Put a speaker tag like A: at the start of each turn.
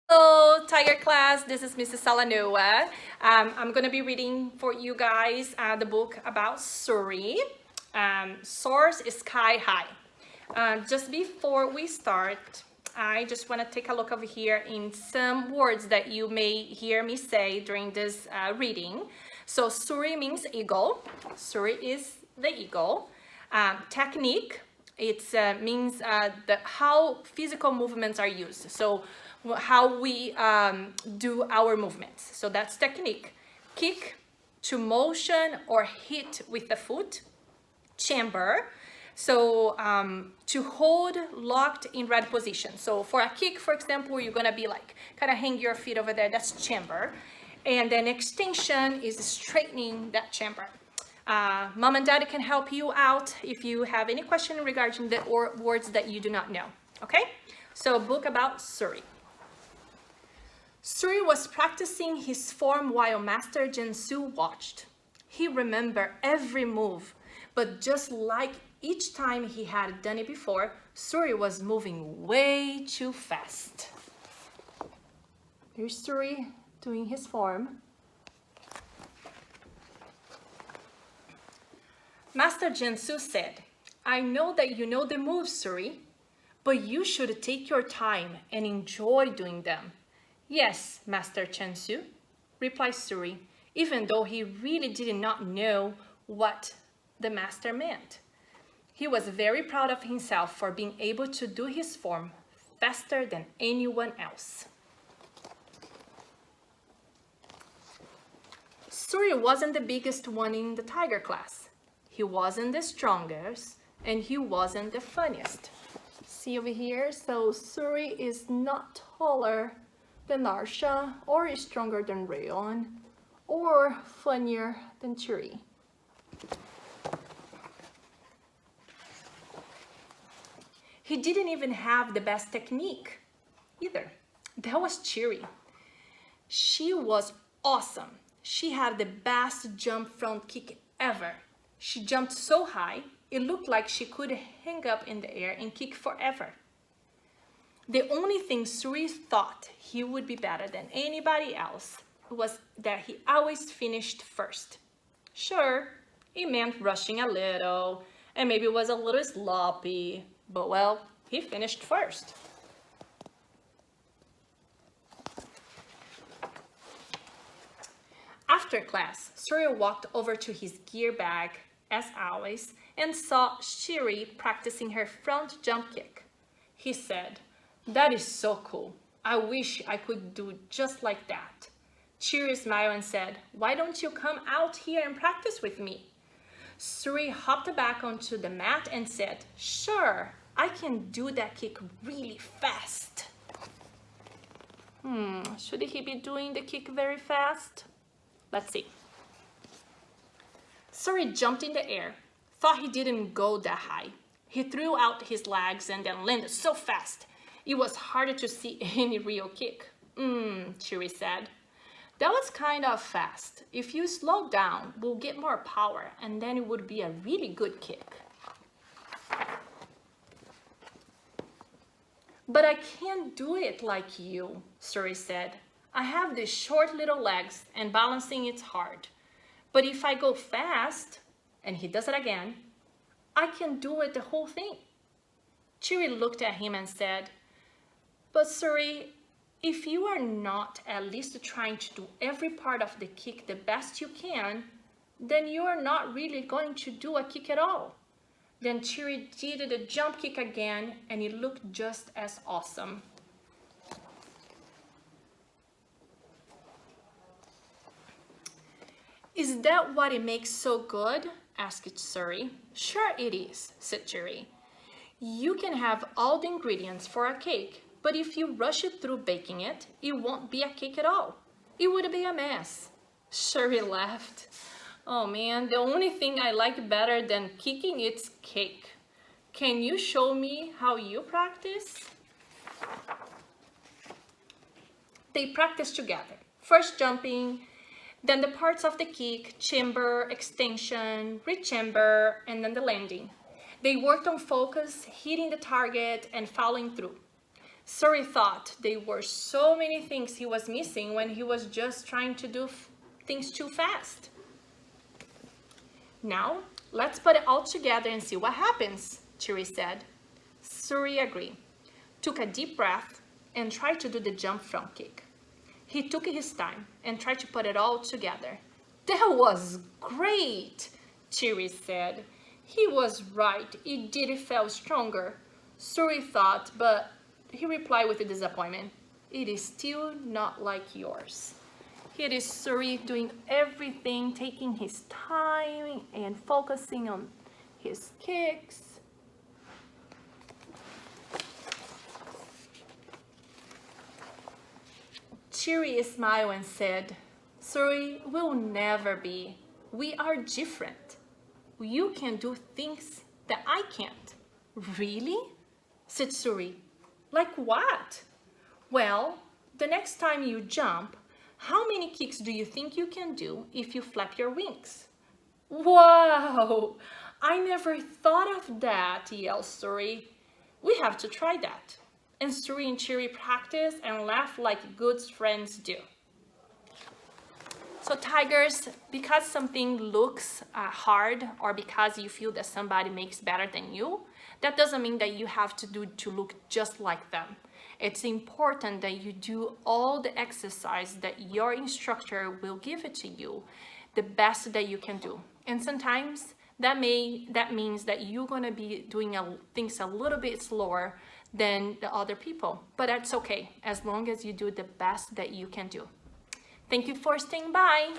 A: Hello, Tiger class. This is Mrs. Salanoa. I'm going to be reading for you guys the book about SURI. Soars is sky high. Just before we start, I just want to take a look over here in some words that you may hear me say during this reading. So SURI means eagle. SURI is the eagle. Technique, it means how physical movements are used. So how we do our movements. So that's technique. Kick, to motion or hit with the foot. Chamber, so to hold locked in right position. So for a kick, for example, you're gonna be like kind of hang your feet over there, that's chamber. And then extension is straightening that chamber. Mom and Dad can help you out if you have any question regarding the words that you do not know. Okay, so book about SURI. SURI was practicing his form while Master Jinsu watched. He remembered every move, but just like each time he had done it before, SURI was moving way too fast. Here's SURI doing his form. Master Jinsu said, "I know that you know the moves, SURI, but you should take your time and enjoy doing them." "Yes, Master Jinsu," replied SURI, even though he really did not know what the master meant. He was very proud of himself for being able to do his form faster than anyone else. SURI wasn't the biggest one in the tiger class. He wasn't the strongest, and he wasn't the funniest. See over here? So SURI is not taller than Narsha, or is stronger than Rayon, or funnier than Chiri. He didn't even have the best technique either. That was Chiri. She was awesome. She had the best jump front kick ever. She jumped so high, it looked like she could hang up in the air and kick forever. The only thing SURI thought he would be better than anybody else was that he always finished first. Sure, it meant rushing a little, and maybe was a little sloppy, but well, he finished first. After class, SURI walked over to his gear bag, as always, and saw Chiri practicing her front jump kick. He said, "That is so cool. I wish I could do just like that." Chiri smiled and said, "Why don't you come out here and practice with me?" SURI hopped back onto the mat and said, "Sure, I can do that kick really fast." Should he be doing the kick very fast? Let's see. SURI jumped in the air, thought he didn't go that high. He threw out his legs and then landed so fast, it was harder to see any real kick. Chiri said. "That was kind of fast. If you slow down, we'll get more power, and then it would be a really good kick." "But I can't do it like you," SURI said. "I have these short little legs and balancing it's hard. But if I go fast," and he does it again, "I can do it the whole thing." Chiri looked at him and said, "But SURI, if you are not at least trying to do every part of the kick the best you can, then you are not really going to do a kick at all." Then Chiri did the jump kick again, and it looked just as awesome. "Is that what it makes so good?" asked SURI. "Sure it is," said Chiri. "You can have all the ingredients for a cake, but if you rush it through baking it, it won't be a cake at all. It would be a mess." SURI laughed. "Oh man, the only thing I like better than kicking is cake. Can you show me how you practice?" They practiced together, first jumping, then the parts of the kick, chamber, extension, rechamber, and then the landing. They worked on focus, hitting the target, and following through. Suri thought there were so many things he was missing when he was just trying to do things too fast. Now, let's put it all together and see what happens, Chiri said. Suri agreed, took a deep breath, and tried to do the jump front kick. He took his time and tried to put it all together. That was great, Chiri said. He was right, it did feel stronger, Suri thought, but he replied with disappointment. It is still not like yours. Here is Suri doing everything, taking his time and focusing on his kicks. Chiri smiled and said, Suri, we'll never be. We are different. You can do things that I can't. Really? Said Suri. Like what? Well, the next time you jump, how many kicks do you think you can do if you flap your wings? Wow! I never thought of that, yelled Suri. We have to try that. And Suri and Chiri practice and laugh like good friends do. So tigers, because something looks hard or because you feel that somebody makes better than you, that doesn't mean that you have to look just like them. It's important that you do all the exercise that your instructor will give it to you, the best that you can do. And sometimes that means that you're gonna be doing things a little bit slower than the other people, but that's okay, as long as you do the best that you can do. Thank you for staying by.